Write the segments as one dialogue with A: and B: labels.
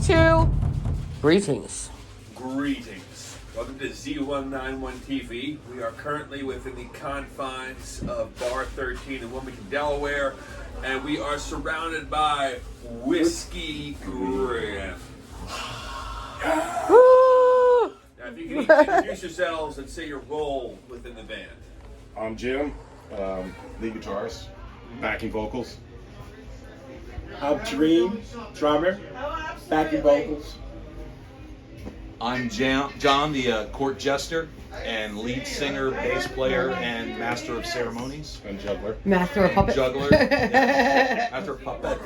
A: 2, greetings.
B: Greetings. Welcome to Z191TV. We are currently within the confines of Bar 13 in Wilmington, Delaware, and we are surrounded by Whiskey GRIN.
A: Woo!
B: Now, if you can introduce yourselves and say your role within the band.
C: I'm Jim, lead guitarist, backing vocals.
D: I'm Dream, drummer, backing vocals.
E: I'm John, the court jester and lead singer, bass player, and master of ceremonies.
C: And juggler.
A: Master of puppet.
E: Juggler. Yeah. Master of puppet.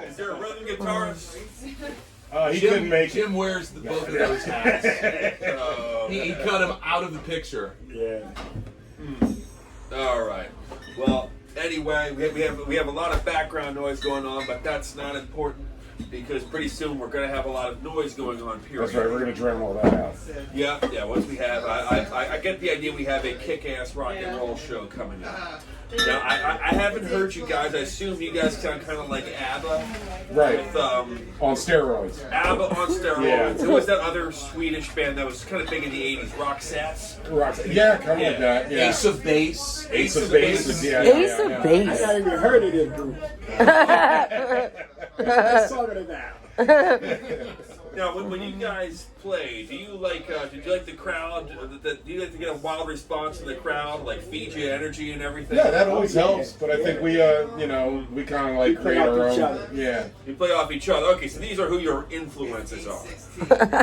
B: Is there a rhythm guitarist?
C: He couldn't make
E: Jim wears both of those hats. He cut him out of the picture.
C: it. Yeah.
B: All right. Well, anyway, we have a lot of background noise going on, but that's not important because pretty soon we're going to have a lot of noise going on. Period.
C: That's right, we're going to drown all that out.
B: Yeah. Once we have, I get the idea we have a kick-ass rock and roll show coming up. Now, I haven't heard you guys. I assume you guys sound kind of like ABBA.
C: Right.
B: With,
C: On steroids.
B: ABBA on steroids.
C: Yeah.
B: Who was that other Swedish band that was kind of big in the 80s? Roxettes?
C: Yeah, kind of like that. Yeah.
E: Ace of Base.
C: Ace of Base. Yeah,
A: Ace of
D: I
A: Base.
D: haven't even heard of this group. Let's talk about.
B: Now, when you guys play, do you like? Did you like the crowd? Do you like to get a wild response from the crowd, like feed you energy and everything?
C: Yeah, that always helps, but I think we kind of like
D: We play
C: create our
D: off each
C: own.
D: other.
C: Yeah.
B: You play off each other. Okay, so these are who your influences are.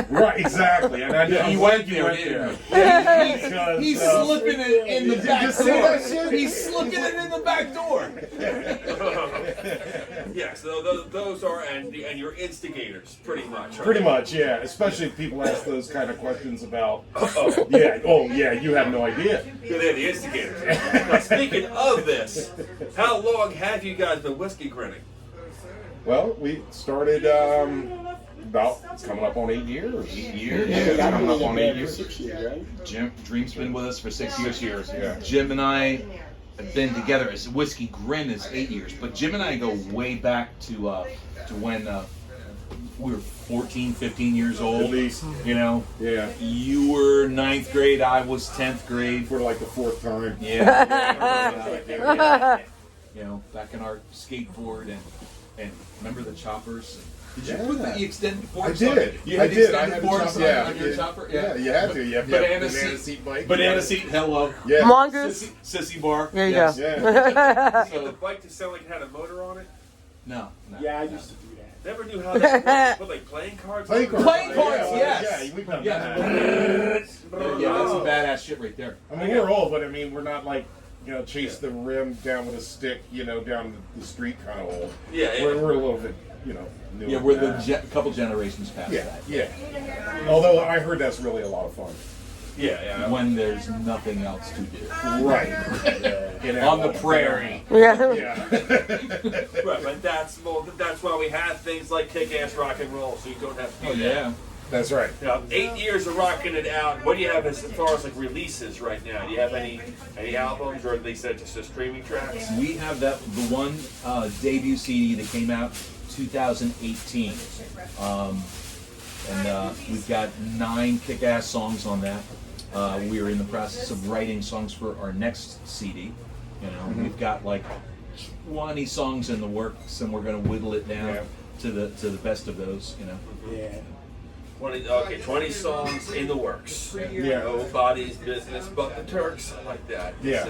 C: Right, exactly. And I
E: He
C: I'm
E: went
C: glad you
E: there,
C: there.
E: didn't
C: Because,
E: He's slipping it in the
C: Did you
E: back
C: just see
E: door.
C: that shit?
E: He's slipping it in the back door.
B: Yeah, so those are and your instigators, pretty much.
C: Pretty much, yeah. Especially if people ask those kind of questions about, you have no idea.
B: Yeah, they're the instigators. Now, speaking of this, how long have you guys been whiskey grinning?
C: Well, we started it's coming up on 8 years.
E: 8 years.
C: Yeah, it's coming up on 8
D: for
C: years.
D: 6 years, right?
E: Dream's been with us for 6 years.
C: 6 years, yeah.
E: Jim and I have been together. As Whiskey GRIN is 8 years, but Jim and I go way back to when we were 14, 15 years old.
C: At least.
E: You know.
C: Yeah.
E: You were 9th grade. I was 10th grade.
C: For like the 4th time.
E: Yeah. You know, back in our skateboard and remember the choppers. Did you put the extended boards
C: I
E: on?
C: did.
E: You had
C: I
E: the
C: did.
E: extended
C: I had
E: boards
C: a chopper.
E: on your chopper?
C: Yeah, you had to. You have
E: Banana
C: seat bike.
E: Banana seat. Hello.
C: Yeah.
A: Mongoose.
E: Sissy bar.
A: There you
E: Yes.
A: go.
C: Yeah.
B: Did the bike to sound like it had a motor on it?
E: No.
D: Yeah, I used to do that.
B: Never knew how that worked. Put like playing cards.
C: Playing cards.
E: Playing cards,
C: Yeah,
E: yes.
C: Yeah, we've done
E: Yeah.
C: that.
E: Yeah, that's some badass shit right there.
C: I mean, we're old, but I mean, we're not like, chase the rim down with a stick, down the street kind of old.
B: Yeah.
C: We're a little bit, newer.
E: Yeah, we're
C: than
E: the
C: that.
E: couple generations past
C: Yeah,
E: that.
C: yeah. Although I heard that's really a lot of fun.
B: Yeah.
E: When there's nothing else to do.
C: Right.
E: On the prairie.
A: Yeah.
C: Yeah.
B: Right, but that's why we have things like kick-ass rock and roll, so you don't have to do that.
E: Yeah.
C: That's right.
B: Now, 8 years of rocking it out. What do you have as far as like releases right now? Do you have any albums, or at least just streaming tracks?
E: We have the one debut CD that came out 2018. We've got 9 kick-ass songs on that. We're in the process of writing songs for our next CD. We've got like 20 songs in the works, and we're going to whittle it down to the best of those.
D: Yeah.
B: 20 songs in the works.
C: Yeah.
B: Nobody's business but the Turks. I like that.
C: Yeah.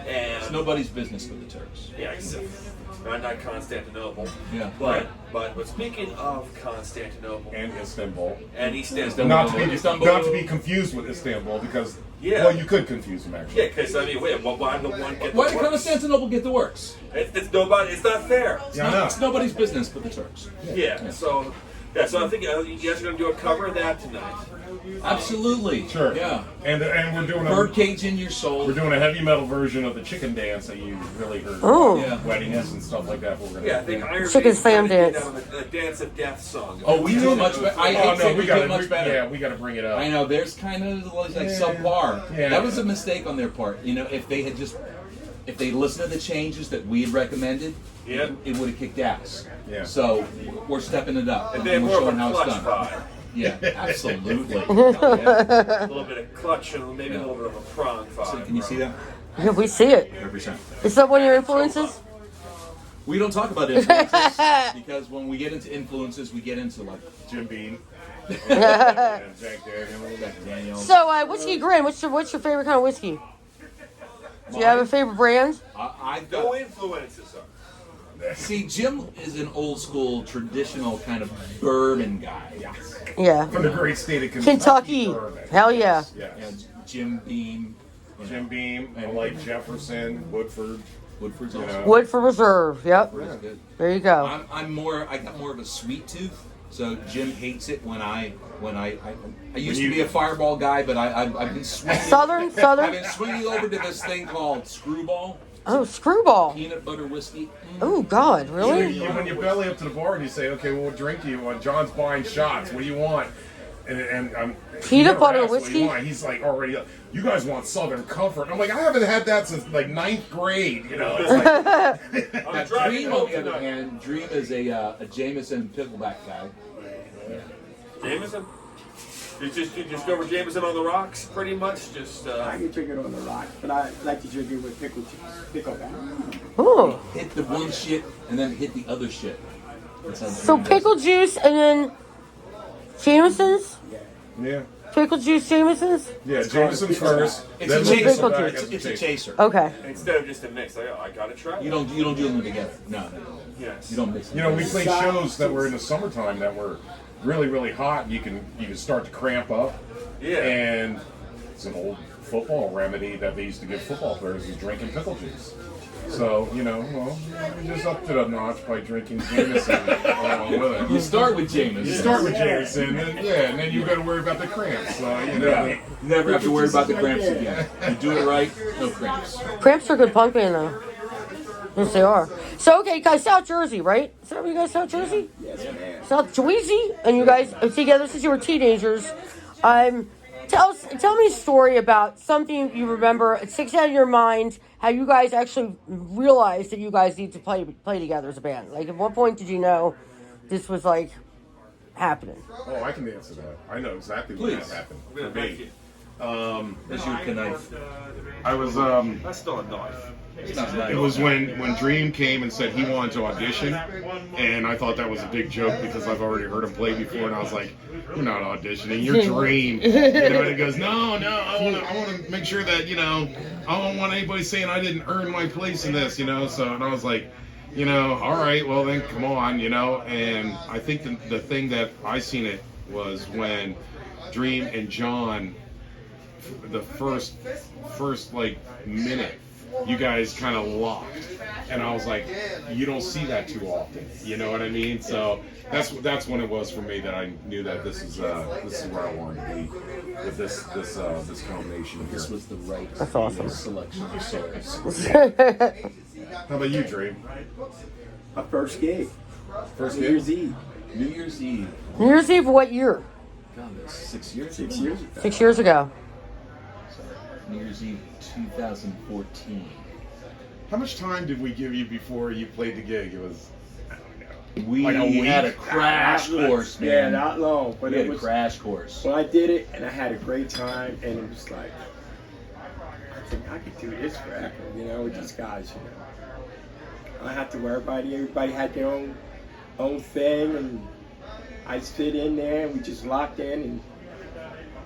E: It's nobody's business but the Turks.
B: Yeah, except not Constantinople.
E: Yeah.
B: But speaking of Constantinople
C: And Istanbul.
B: and Istanbul,
C: Not to be confused with Istanbul, because you could confuse them actually.
B: yeah, because I mean, why the one get the
E: Why did
B: works?
E: Constantinople get the works?
B: It's nobody. It's not fair.
C: Yeah, I know.
E: It's nobody's business but the Turks.
B: Yeah. So I think you guys are going to do a cover of that tonight.
E: Absolutely.
C: Sure.
E: Yeah.
C: And we're doing
E: Birdcage in your soul.
C: we're doing a heavy metal version of the chicken dance that you really heard.
A: Ooh.
E: Yeah.
C: Weddings and stuff like that. We're gonna
B: Yeah, I think Iron
A: Chicken
B: Maiden's
A: Slam
B: trying to do
A: dance.
B: that with the Dance of Death song.
E: Oh, we do it much better. I hate saying we do it much better.
C: Yeah, we got to bring it up.
E: I know, there's kind of like
C: Yeah.
E: subpar.
C: Yeah.
E: That was a mistake on their part. If they had just if they listened to the changes that we had recommended,
B: Yeah.
E: it would have kicked ass.
C: Yeah.
E: So we're stepping it up.
B: And then
E: we're
B: more of a
E: showing how it's
B: clutch
E: done.
B: vibe.
E: Yeah, absolutely. Yeah.
B: A little bit of clutch and maybe a little bit of a prong vibe.
E: So can you see that?
A: Yeah, we see it.
E: 100%.
A: Is that one of your influences?
E: We don't talk about influences because when we get into influences, we get into like
C: Jim Beam. And Jack Daniels.
E: Jack Daniels.
A: So, whiskey grin. What's your favorite kind of whiskey? Do you have a favorite brand?
E: I've
B: No
E: got.
B: influences.
E: See, Jim is an old school, traditional kind of bourbon guy.
A: Yeah.
C: From the great state of
A: Kentucky.
C: bourbon.
A: Hell yeah.
C: Yes.
E: And Jim Beam,
C: Jim Beam, and like Jefferson, Woodford.
E: Woodford's
C: You
E: also
C: know.
A: Wood for Reserve. Yep.
E: good.
A: There you go.
E: I got more of a sweet tooth. So Jim hates it when I used to be a Fireball guy, but I've been swinging.
A: Southern.
E: I've been swinging over to this thing called Screwball,
A: Oh, Screwball.
E: peanut butter whiskey.
A: Oh God, really?
C: When you belly up to the bar and you say, okay, well, what drink do you want? John's buying shots. What do you want? And
A: Peanut
C: never
A: butter
C: asked what
A: whiskey?
C: you want. He's like already, you guys want Southern Comfort. And I'm like, I haven't had that since like 9th grade. You know, it's like,
E: Now, Dream, on the other hand, Dream is a Jameson pickleback guy.
B: Jameson? You just go with Jameson on the rocks, pretty much. Just
D: I can drink it on the rock, but I like to drink it with pickle juice. Pickle back.
A: Ooh.
E: Hit the one shit and then hit the other shit. That's how
A: So
E: Dream does
A: pickle
E: it.
A: juice and then Jameson's.
C: yeah,
A: Pickle juice Jameson's.
C: yeah. Jameson's first.
E: It's
C: then
E: a
C: we'll
E: chaser.
C: go back
A: It's
C: as
E: It's a chaser.
A: Okay.
B: instead of just a mix, like, oh, I gotta try.
E: You don't do them together. No.
B: Yes.
E: You don't mix them.
C: You know, we played shows that were in the summertime that were really, really hot. And you can start to cramp up.
B: Yeah.
C: And it's an old football remedy that they used to give football players is drinking pickle juice. So, you know, well, we just upped it a notch by drinking Jameson along with
E: You
C: it.
E: start with Jameson.
C: You start with Jameson, and then you got to worry about the cramps. So, you know,
E: Yeah. Never have to worry about the cramps again. You do it right, no cramps.
A: Cramps are good punk band though. Yes, they are. So okay, guys, South Jersey, right? Is that where you guys South Jersey?
D: Yes, man.
A: South Jersey, and you guys are together since you were teenagers. Tell me a story about something you remember. It sticks out in your mind. How you guys actually realized that you guys need to play together as a band. Like, at what point did you know this was like happening?
C: oh, I can answer that. I know exactly what
E: Please.
C: happened
B: I'm gonna
C: for
B: make
C: me.
B: it.
E: As you knife.
C: I was
B: That's still a knife.
E: It's not right.
C: It was when Dream came and said he wanted to audition, and I thought that was a big joke because I've already heard him play before, and I was like, "You're not auditioning, you're Dream." You know, and he goes, "No, I want to make sure that I don't want anybody saying I didn't earn my place in this." So and I was like, all right, well then come on, And I think the thing that I seen it was when Dream and John, the first like minute, you guys kind of locked, and I was like, you don't see that too often, you know what I mean? So that's when it was for me that I knew that this is where I wanted to be with this combination here.
E: This was the right
A: That's awesome.
E: selection of songs.
C: How about you, Dream?
D: My first gig.
C: First
D: New
C: gig?
D: Year's Eve.
E: New Year's Eve.
A: New Year's Eve, what year?
E: God, that's 6 years.
D: 6
E: ago.
D: years ago.
A: 6 years ago.
E: New Year's Eve 2014.
C: How much time did we give you before you played the gig? It was, I don't know.
E: We
C: Like a week?
E: had a crash course, man.
D: Yeah, not long, but
E: we
D: it
E: had a
D: was.
E: crash course.
D: Well, I did it, and I had a great time, and it was like, I think I could do this forever, with these guys, I don't have to worry about it. Everybody had their own thing, and I fit in there, and we just locked in, and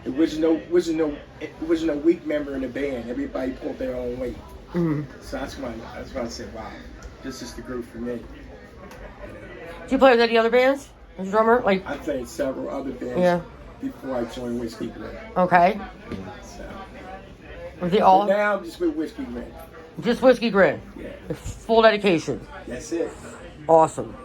D: it wasn't no weak member in the band. Everybody pulled their own weight.
A: Mm-hmm.
D: So that's why I said, wow, this is the group for me.
A: Do you play with any other bands as a drummer? Like,
D: I played several other bands
A: Yeah.
D: before I joined Whiskey Grin.
A: okay,
D: So.
A: were they
D: But
A: all
D: now I'm just with Whiskey Grin.
A: just Whiskey Grin?
D: Yeah,
A: Full dedication.
D: that's it.
A: Awesome.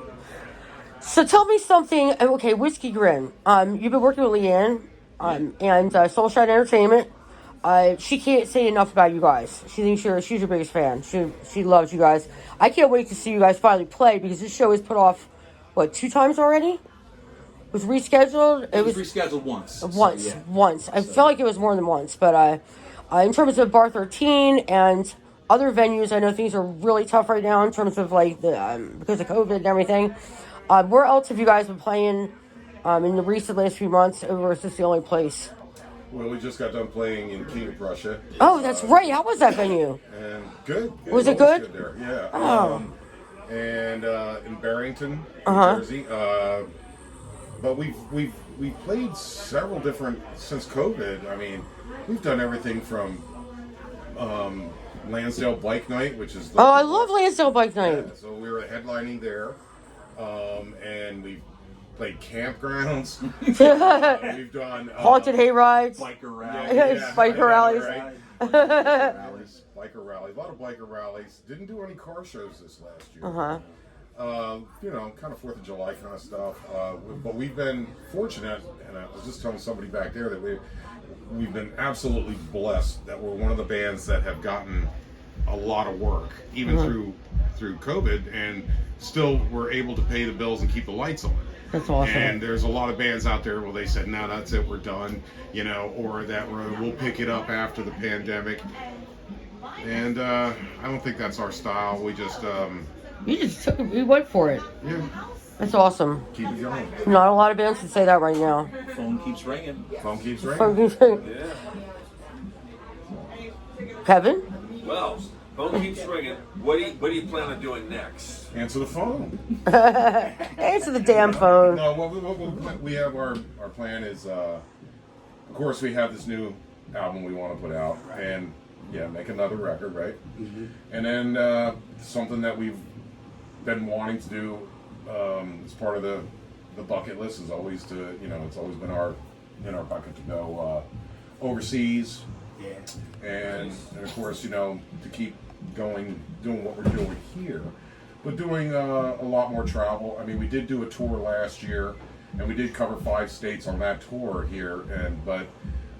A: So tell me something. Okay, Whiskey Grin. You've been working with Leanne, and Soulshine Entertainment. She can't say enough about you guys. She thinks she's your biggest fan. She loves you guys. I can't wait to see you guys finally play because this show is put off, 2 times already? It was rescheduled.
E: It was rescheduled once.
A: Once.
E: So, yeah.
A: Once. I felt like it was more than once, but in terms of Bar 13 and other venues. I know things are really tough right now in terms of like the because of COVID and everything. Where else have you guys been playing in the recent last few months, or is this the only place?
C: Well, we just got done playing in King of Prussia.
A: Oh, that's right. How was that venue?
C: And good.
A: Was it
C: always
A: good?
C: there. Yeah.
A: Oh.
C: And in Barrington, New
A: Uh-huh.
C: Jersey. But we've played several different since COVID. I mean, we've done everything from Lansdale Bike Night, which is
A: Oh, I love Lansdale Bike Night.
C: Yeah, so we were headlining there, and we played campgrounds. We've done
A: Haunted hay rides.
E: Biker
A: Biker rallies.
C: Biker rallies, a lot of biker rallies. Didn't do any car shows this last year.
A: Uh-huh.
C: Kind of 4th of July kind of stuff. But we've been fortunate, and I was just telling somebody back there that we've been absolutely blessed that we're one of the bands that have gotten a lot of work, even through COVID, and still we're able to pay the bills and keep the lights on.
A: That's awesome.
C: And there's a lot of bands out there where they said, "No, that's it, we're done," or that we'll pick it up after the pandemic. And I don't think that's our style. We just
A: We went for it.
C: yeah,
A: That's awesome.
C: keep it going.
A: Not a lot of bands can say that right now.
E: Phone keeps ringing.
C: Phone keeps ringing.
B: Yeah.
A: Kevin?
B: Well, phone keeps ringing. What do you plan on doing next?
C: Answer the phone.
A: Answer the damn phone.
C: No, what we have our plan is, of course, we have this new album we want to put out, and make another record, right? Mm-hmm. And then something that we've been wanting to do as part of the bucket list is always to, it's always been in our bucket to go overseas. Yeah. And of course, to keep going, doing what we're doing here, but doing a lot more travel. I mean, we did do a tour last year, and we did cover 5 states on that tour here. But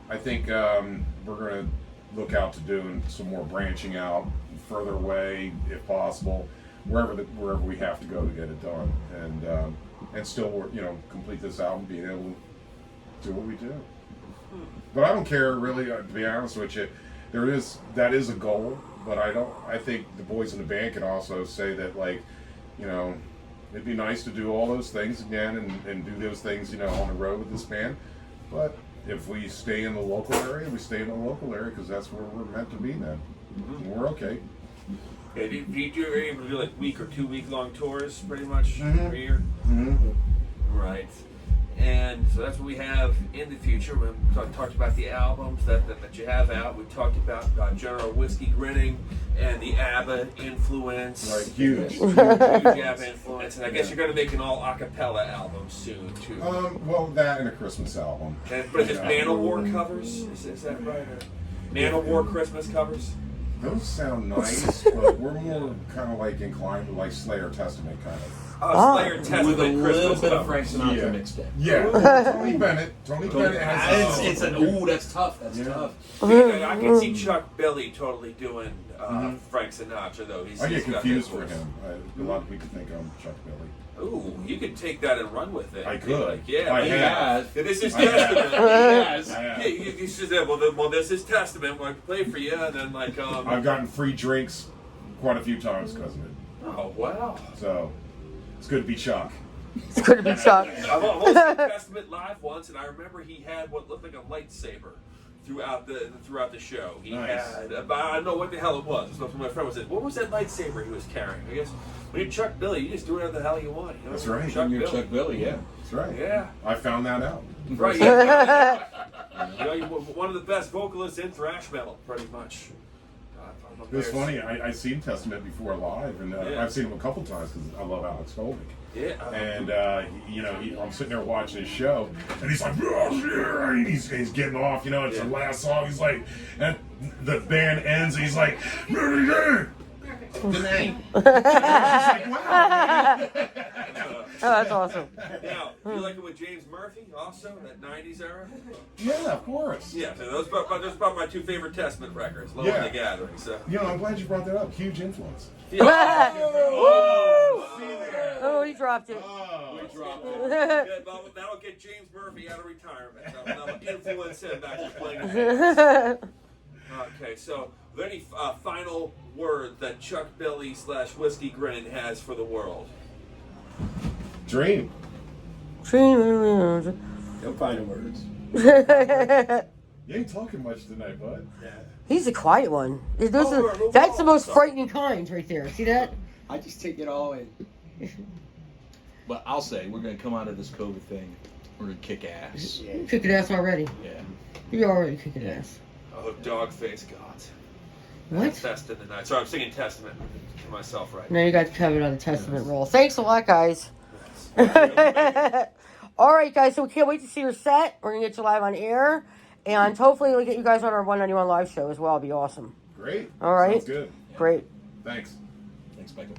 C: I think we're going to look out to doing some more branching out further away, if possible, wherever we have to go to get it done, and still, complete this album, being able to do what we do. But I don't care really, to be honest with you. That is a goal, but I think the boys in the band can also say that, like, it'd be nice to do all those things again and do those things, on the road with this band. But if we stay in the local area, we stay in the local area, because that's where we're meant to be then. Mm-hmm. We're okay.
B: Yeah, are you able to do like week or 2 week long tours pretty much every year?
C: Mm-hmm.
B: Right. And so that's what we have in the future. We talked about the albums that you have out. We talked about General Whiskey Grinning and the ABBA influence.
C: Right, huge.
B: Huge ABBA influence. And I guess you're going to make an all a cappella album soon, too.
C: Well, that and a Christmas album.
B: But is it Manowar covers? Is that right? Manowar Christmas covers?
C: Those sound nice, but we're more kind of like inclined to like Slayer Testament kind of.
B: Slayer Testament
E: With a little
B: Christmas
E: bit of
B: covers.
E: Frank Sinatra
C: Yeah.
E: mixed in.
C: Yeah, Tony Bennett. Tony Bennett has.
E: It's that's tough. That's tough.
B: I can see Chuck Billy totally doing Frank Sinatra, though.
C: I get
B: he's got
C: confused
B: that
C: for
B: voice.
C: him. A lot of people think I'm Chuck Billy.
B: Ooh, you could take that and run with it.
C: I could.
B: Like, yeah,
C: I
B: maybe
C: have.
B: this is
C: I have.
B: Testament.
E: Yes.
C: I have.
B: Yeah, you should say, well, this is Testament. Well, I can play for you, and then like,
C: I've gotten free drinks quite a few times because of it.
B: oh wow.
C: So it's good to be Chuck.
A: It's good to be Chuck.
B: I've only seen Testament live once, and I remember he had what looked like a lightsaber throughout the show. He
C: Nice.
B: had, I don't know what the hell it was. So my friend was saying, what was that lightsaber he was carrying? I guess when you're Chuck Billy, you just do whatever the hell you want.
C: That's right.
B: Chuck
E: You're
B: Billy.
E: Chuck Billy, yeah.
C: That's right.
B: Yeah.
C: I found that out.
B: Right. Yeah. You're one of the best vocalists in thrash metal, pretty much.
C: It was funny. I seen Testament before live, and
B: Yeah.
C: I've seen him a couple times because I love Alex Golding.
B: Yeah.
C: And I'm sitting there watching his show, and he's like, and he's getting off. It's the last song. He's like, and the band ends, and he's like, good night.
A: Oh, that's awesome.
B: Now, you like it with James Murphy, also that '90s era?
C: Yeah, of course.
B: Yeah, so those are about my 2 favorite Testament records, Low
C: Yeah.
B: in the Gathering. So.
C: I'm glad you brought that up. Huge influence.
A: Woo! Oh, he dropped it.
C: Oh,
B: Yeah, that'll get James Murphy out of retirement. That'll influence him back to playing. Okay, so there any final word that Chuck Billy / Whiskey Grin has for the world?
C: Dream.
A: Dream.
D: No final words.
C: You ain't talking much tonight, bud.
D: Yeah.
A: He's a quiet one.
B: Move
A: That's the
B: on.
A: most frightening kind right there. See that?
D: I just take it all in.
E: But I'll say we're gonna come out of this COVID thing. We're gonna kick ass.
D: Yeah.
A: You're kicking ass already.
E: Yeah.
A: You're already kicking ass.
B: Oh, dog face God.
A: What?
B: Test in the night. Sorry, I'm singing Testament to myself right
A: Now you got Kevin on the Testament roll. Thanks a lot, guys. All right, guys. So we can't wait to see your set. We're gonna get you live on air, and hopefully we'll get you guys on our 191 live show as well. It'll be awesome.
C: Great.
A: All right.
C: Sounds good.
A: Great.
C: Thanks.
E: Thanks, Michael.